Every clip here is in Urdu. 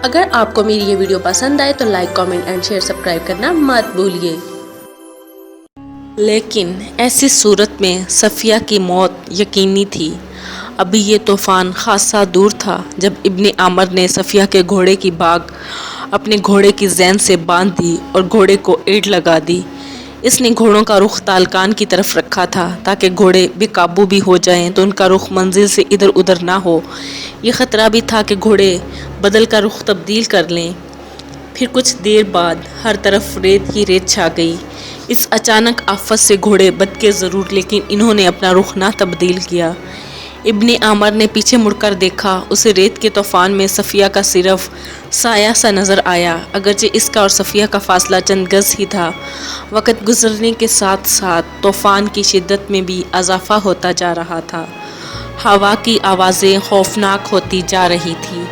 اگر آپ کو میری یہ ویڈیو پسند آئے تو like, comment and share, subscribe کرنا مت بھولیے۔ لیکن ایسی صورت میں صفیہ کی موت یقینی تھی۔ ابھی یہ طوفان خاصا دور تھا جب ابن عامر نے صفیہ کے گھوڑے کی باگ اپنے گھوڑے کی زین سے باندھ دی اور گھوڑے کو ایڑ لگا دی۔ اس نے گھوڑوں کا رخ تالکان کی طرف رکھا تھا تاکہ گھوڑے بے قابو بھی ہو جائیں تو ان کا رخ منزل سے ادھر ادھر نہ ہو۔ یہ خطرہ بھی تھا کہ گھوڑے بدل کا رخ تبدیل کر لیں۔ پھر کچھ دیر بعد ہر طرف ریت ہی ریت چھا گئی۔ اس اچانک آفت سے گھوڑے بچ گئے ضرور، لیکن انہوں نے اپنا رخ نہ تبدیل کیا۔ ابن عامر نے پیچھے مڑ کر دیکھا، اسے ریت کے طوفان میں صفیہ کا صرف سایہ سا نظر آیا، اگرچہ اس کا اور صفیہ کا فاصلہ چند گز ہی تھا۔ وقت گزرنے کے ساتھ ساتھ طوفان کی شدت میں بھی اضافہ ہوتا جا رہا تھا۔ ہوا کی آوازیں خوفناک ہوتی جا رہی تھیں۔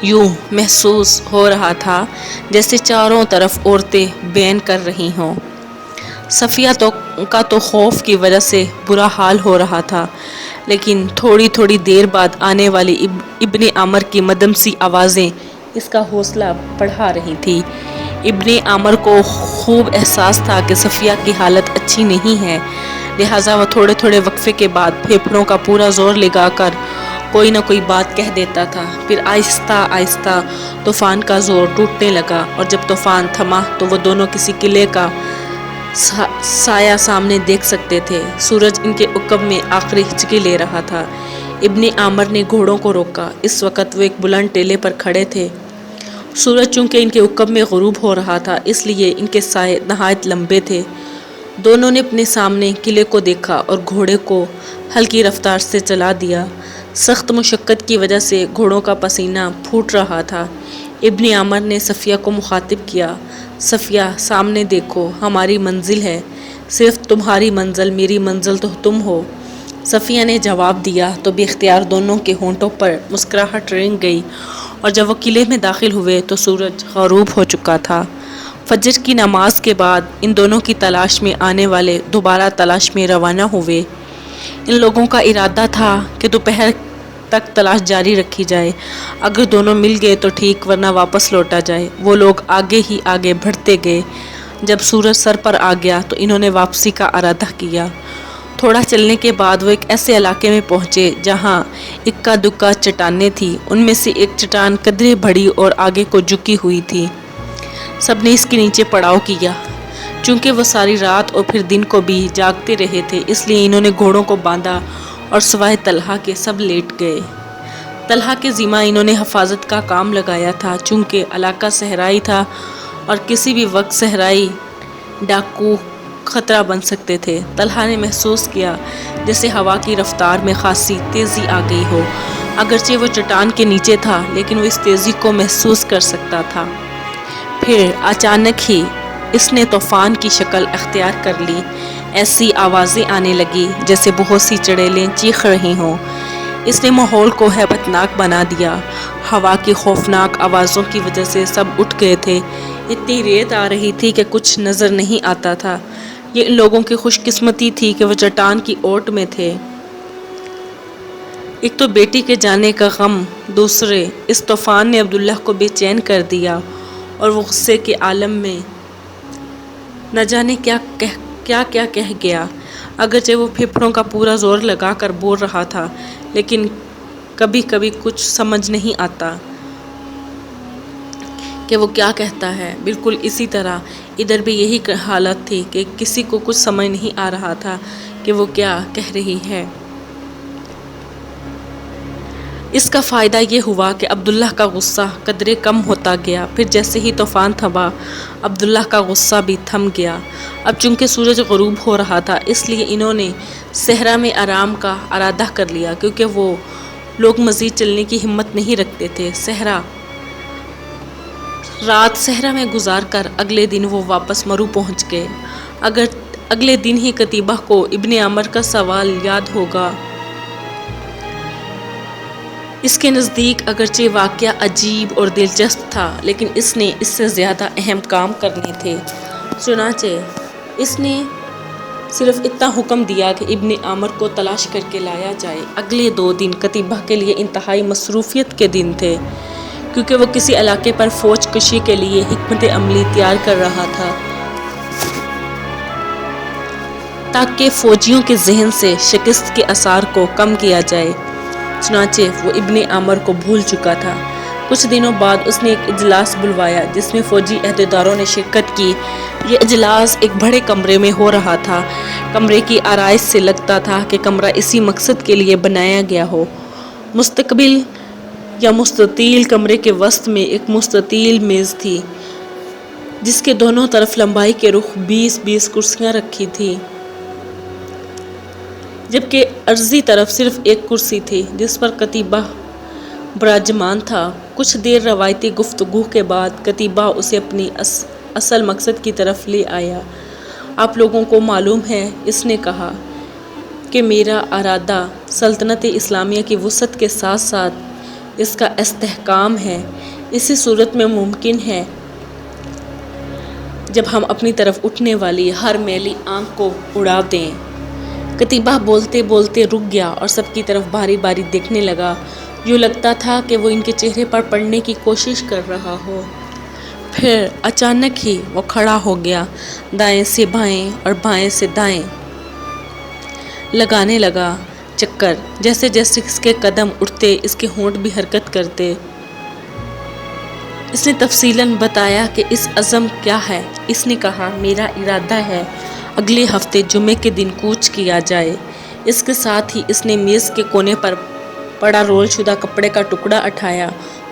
یوں محسوس ہو رہا تھا جیسے چاروں طرف عورتیں بین کر رہی ہوں۔ صفیہ کا تو خوف کی وجہ سے برا حال ہو رہا تھا، لیکن تھوڑی تھوڑی دیر بعد آنے والی ابن عامر کی مدھم سی آوازیں اس کا حوصلہ بڑھا رہی تھی۔ ابن عامر کو خوب احساس تھا کہ صفیہ کی حالت اچھی نہیں ہے، لہٰذا وہ تھوڑے تھوڑے وقفے کے بعد پھیپھڑوں کا پورا زور لگا کر کوئی نہ کوئی بات کہہ دیتا تھا۔ پھر آہستہ آہستہ طوفان کا زور ٹوٹنے لگا، اور جب طوفان تھما تو وہ دونوں کسی قلعے کا سایہ سامنے دیکھ سکتے تھے۔ سورج ان کے عقب میں آخری ہچکی لے رہا تھا۔ ابن عامر نے گھوڑوں کو روکا۔ اس وقت وہ ایک بلند ٹیلے پر کھڑے تھے۔ سورج چونکہ ان کے عقب میں غروب ہو رہا تھا، اس لیے ان کے سائے نہایت لمبے تھے۔ دونوں نے اپنے سامنے قلعے کو دیکھا اور گھوڑے کو ہلکی رفتار سے چلا دیا۔ سخت مشقت کی وجہ سے گھوڑوں کا پسینہ پھوٹ رہا تھا۔ ابن عامر نے صفیہ کو مخاطب کیا، صفیہ سامنے دیکھو، ہماری منزل ہے، صرف تمہاری منزل، میری منزل تو تم ہو۔ صفیہ نے جواب دیا تو بے اختیار دونوں کے ہونٹوں پر مسکراہٹ رنگ گئی، اور جب وہ قلعے میں داخل ہوئے تو سورج غروب ہو چکا تھا۔ فجر کی نماز کے بعد ان دونوں کی تلاش میں آنے والے دوبارہ تلاش میں روانہ ہوئے۔ ان لوگوں کا ارادہ تھا کہ دوپہر تک تلاش جاری رکھی جائے، اگر دونوں مل گئے تو ٹھیک، ورنہ واپس لوٹا جائے۔ وہ لوگ آگے ہی آگے بڑھتے گئے۔ جب سورج سر پر آ گیا تو انہوں نے واپسی کا ارادہ کیا۔ تھوڑا چلنے کے بعد وہ ایک ایسے علاقے میں پہنچے جہاں اکا دکا چٹانیں تھیں۔ ان میں سے ایک چٹان قدرے بڑی اور آگے کو جھکی ہوئی تھی۔ سب نے اس کے نیچے پڑاؤ کیا۔ چونکہ وہ ساری رات اور پھر دن کو بھی جاگتے رہے تھے، اس لیے انہوں نے گھوڑوں کو باندھا اور سوائے طلحہ کے سب لیٹ گئے۔ طلحہ کے ذمہ انہوں نے حفاظت کا کام لگایا تھا، چونکہ علاقہ صحرائی تھا اور کسی بھی وقت صحرائی ڈاکو خطرہ بن سکتے تھے۔ طلحہ نے محسوس کیا جیسے ہوا کی رفتار میں خاصی تیزی آ گئی ہو۔ اگرچہ وہ چٹان کے نیچے تھا، لیکن وہ اس تیزی کو محسوس کر سکتا تھا۔ پھر اچانک ہی اس نے طوفان کی شکل اختیار کر لی۔ ایسی آوازیں آنے لگی جیسے بہت سی چڑیلیں چیخ رہی ہوں۔ اس نے ماحول کو ہیبت ناک بنا دیا۔ ہوا کی خوفناک آوازوں کی وجہ سے سب اٹھ گئے تھے۔ اتنی ریت آ رہی تھی کہ کچھ نظر نہیں آتا تھا۔ یہ ان لوگوں کی خوش قسمتی تھی کہ وہ چٹان کی اوٹ میں تھے۔ ایک تو بیٹی کے جانے کا غم، دوسرے اس طوفان نے عبداللہ کو بے چین کر دیا، اور وہ غصے کے عالم میں نہ جانے کیا کہہ گیا۔ اگرچہ وہ پھیپھڑوں کا پورا زور لگا کر بول رہا تھا، لیکن کبھی کبھی کچھ سمجھ نہیں آتا کہ وہ کیا کہتا ہے۔ بالکل اسی طرح ادھر بھی یہی حالت تھی کہ کسی کو کچھ سمجھ نہیں آ رہا تھا کہ وہ کیا کہہ رہی ہے۔ اس کا فائدہ یہ ہوا کہ عبداللہ کا غصہ قدرے کم ہوتا گیا۔ پھر جیسے ہی طوفان تھما، عبداللہ کا غصہ بھی تھم گیا۔ اب چونکہ سورج غروب ہو رہا تھا، اس لیے انہوں نے صحرا میں آرام کا ارادہ کر لیا، کیونکہ وہ لوگ مزید چلنے کی ہمت نہیں رکھتے تھے۔ رات صحرا میں گزار کر اگلے دن وہ واپس مرو پہنچ گئے۔ اگر اگلے دن ہی قتیبہ کو ابن عامر کا سوال یاد ہوگا۔ اس کے نزدیک اگرچہ واقعہ عجیب اور دلچسپ تھا، لیکن اس نے اس سے زیادہ اہم کام کرنے تھے۔ چنانچہ اس نے صرف اتنا حکم دیا کہ ابن عامر کو تلاش کر کے لایا جائے۔ اگلے 2 دن قتیبہ کے لیے انتہائی مصروفیت کے دن تھے، کیونکہ وہ کسی علاقے پر فوج کشی کے لیے حکمت عملی تیار کر رہا تھا تاکہ فوجیوں کے ذہن سے شکست کے آثار کو کم کیا جائے۔ چنانچہ وہ ابن عامر کو بھول چکا تھا۔ کچھ دنوں بعد اس نے ایک اجلاس بلوایا جس میں فوجی عہدیداروں نے شرکت کی۔ یہ اجلاس ایک بڑے کمرے میں ہو رہا تھا۔ کمرے کی آرائش سے لگتا تھا کہ کمرہ اسی مقصد کے لیے بنایا گیا ہو۔ مستقبل یا مستطیل کمرے کے وسط میں ایک مستطیل میز تھی جس کے دونوں طرف لمبائی کے رخ 20 کرسیاں رکھی تھیں، جبکہ عرضی طرف صرف ایک کرسی تھی جس پر کتیبہ براجمان تھا۔ کچھ دیر روایتی گفتگو کے بعد کتیبہ اسے اپنی اصل مقصد کی طرف لے آیا۔ آپ لوگوں کو معلوم ہے، اس نے کہا، کہ میرا ارادہ سلطنت اسلامیہ کی وسعت کے ساتھ ساتھ اس کا استحکام ہے۔ اسی صورت میں ممکن ہے جب ہم اپنی طرف اٹھنے والی ہر میلی آنکھ کو اڑا دیں۔ کتیبہ بولتے بولتے رک گیا اور سب کی طرف باری باری دیکھنے لگا۔ یوں لگتا تھا کہ وہ ان کے چہرے پر پڑھنے کی کوشش کر رہا ہو۔ پھر اچانک ہی وہ کھڑا ہو گیا، دائیں سے بائیں اور بائیں سے دائیں لگانے لگا چکر۔ جیسے جیسے اس کے قدم اٹھتے اس کے ہونٹ بھی حرکت کرتے۔ اس نے تفصیلاً بتایا کہ اس عزم کیا ہے۔ اس نے کہا، میرا ارادہ ہے اگلے ہفتے جمعے کے دن کوچ کیا جائے۔ اس کے ساتھ ہی اس نے میز کے کونے پر پڑا رول شدہ کپڑے کا ٹکڑا اٹھایا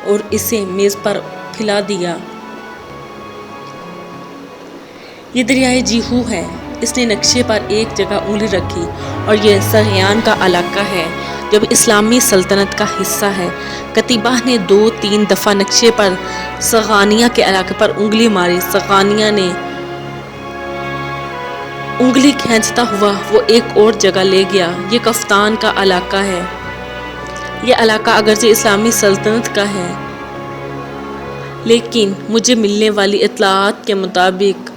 اور اسے میز پر پھیلا دیا۔ یہ دریائے جیہو ہے۔ اس نے نقشے پر ایک جگہ انگلی رکھی، اور یہ سغیان کا علاقہ ہے جو اب اسلامی سلطنت کا حصہ ہے۔ کتیبہ نے 2-3 دفعہ نقشے پر سغانیہ کے علاقے پر انگلی ماری۔ سغانیہ نے انگلی کھینچتا ہوا وہ ایک اور جگہ لے گیا۔ یہ کفتان کا علاقہ ہے۔ یہ علاقہ اگرچہ اسلامی سلطنت کا ہے، لیکن مجھے ملنے والی اطلاعات کے مطابق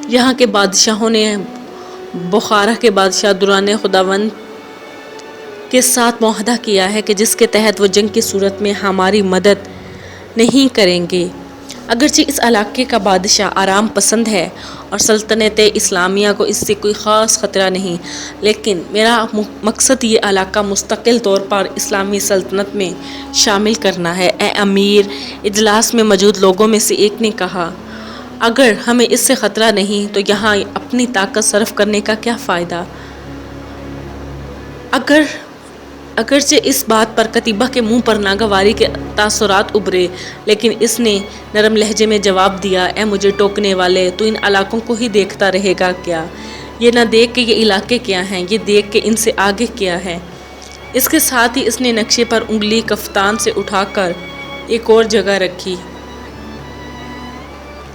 یہاں کے بادشاہوں نے بخارا کے بادشاہ دران خداوند کے ساتھ معاہدہ کیا ہے کہ جس کے تحت وہ جنگ کی صورت میں ہماری مدد نہیں کریں گے۔ اگرچہ اس علاقے کا بادشاہ آرام پسند ہے اور سلطنت اسلامیہ کو اس سے کوئی خاص خطرہ نہیں، لیکن میرا مقصد یہ علاقہ مستقل طور پر اسلامی سلطنت میں شامل کرنا ہے۔ اے امیر، اجلاس میں موجود لوگوں میں سے ایک نے کہا، اگر ہمیں اس سے خطرہ نہیں تو یہاں اپنی طاقت صرف کرنے کا کیا فائدہ؟ اگرچہ اس بات پر کتیبہ کے منہ پر ناگواری کے تاثرات ابھرے، لیکن اس نے نرم لہجے میں جواب دیا، اے مجھے ٹوکنے والے، تو ان علاقوں کو ہی دیکھتا رہے گا کیا؟ یہ نہ دیکھ کہ یہ علاقے کیا ہیں، یہ دیکھ کہ ان سے آگے کیا ہے۔ اس کے ساتھ ہی اس نے نقشے پر انگلی کفتان سے اٹھا کر ایک اور جگہ رکھی۔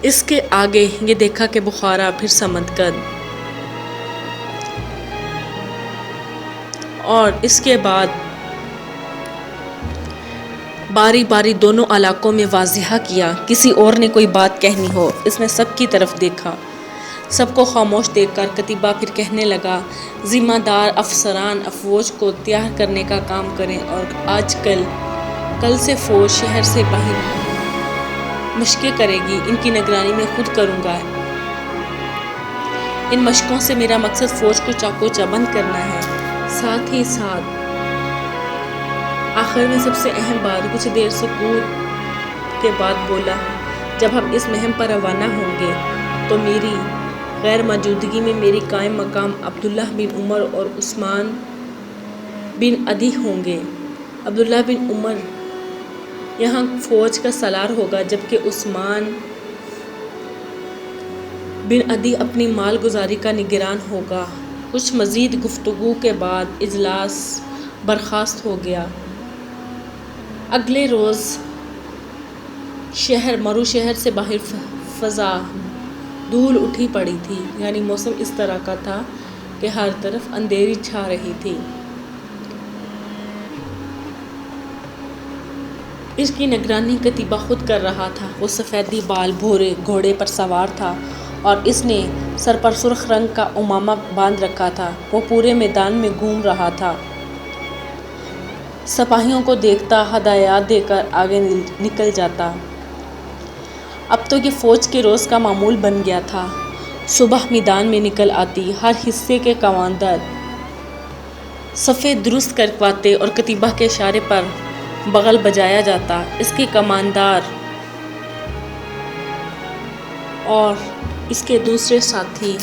اس کے آگے یہ دیکھا کہ بخارا، پھر سمرقند، اور اس کے بعد باری باری دونوں علاقوں میں واضح کیا۔ کسی اور نے کوئی بات کہنی ہو۔ اس نے سب کی طرف دیکھا۔ سب کو خاموش دیکھ کر کتیبہ پھر کہنے لگا، ذمہ دار افسران افواج کو تیار کرنے کا کام کریں، اور کل سے فوج شہر سے باہر مشقیں کرے گی۔ ان کی نگرانی میں خود کروں گا۔ ان مشقوں سے میرا مقصد فوج کو چاقو چبند کرنا ہے۔ ساتھ ہی ساتھ آخر میں سب سے اہم بات، کچھ دیر سکوت کے بعد بولا، جب ہم اس مہم پر روانہ ہوں گے تو میری غیر موجودگی میں میری قائم مقام عبداللہ بن عمر اور عثمان بن عدی ہوں گے۔ عبداللہ بن عمر یہاں فوج کا سالار ہوگا، جبکہ عثمان بن عدی اپنی مال گزاری کا نگران ہوگا۔ کچھ مزید گفتگو کے بعد اجلاس برخاست ہو گیا۔ اگلے روز مرو شہر سے باہر فضا دھول اٹھی پڑی تھی، یعنی موسم اس طرح کا تھا کہ ہر طرف اندھیری چھا رہی تھی۔ اس کی نگرانی کتیبہ خود کر رہا تھا۔ وہ سفیدی بال بھورے گھوڑے پر سوار تھا اور اس نے سر پر سرخ رنگ کا عمامہ باندھ رکھا تھا۔ وہ پورے میدان میں گھوم رہا تھا سپاہیوں کو دیکھتا، ہدایات دے کر آگے نکل جاتا۔ اب تو یہ فوج کے روز کا معمول بن گیا تھا۔ صبح میدان میں نکل آتی، ہر حصے کے کمانڈر صفیں درست کرواتے اور کتیبہ کے اشارے پر بغل بجایا جاتا۔ اس کے کمانڈر اور اس کے دوسرے ساتھی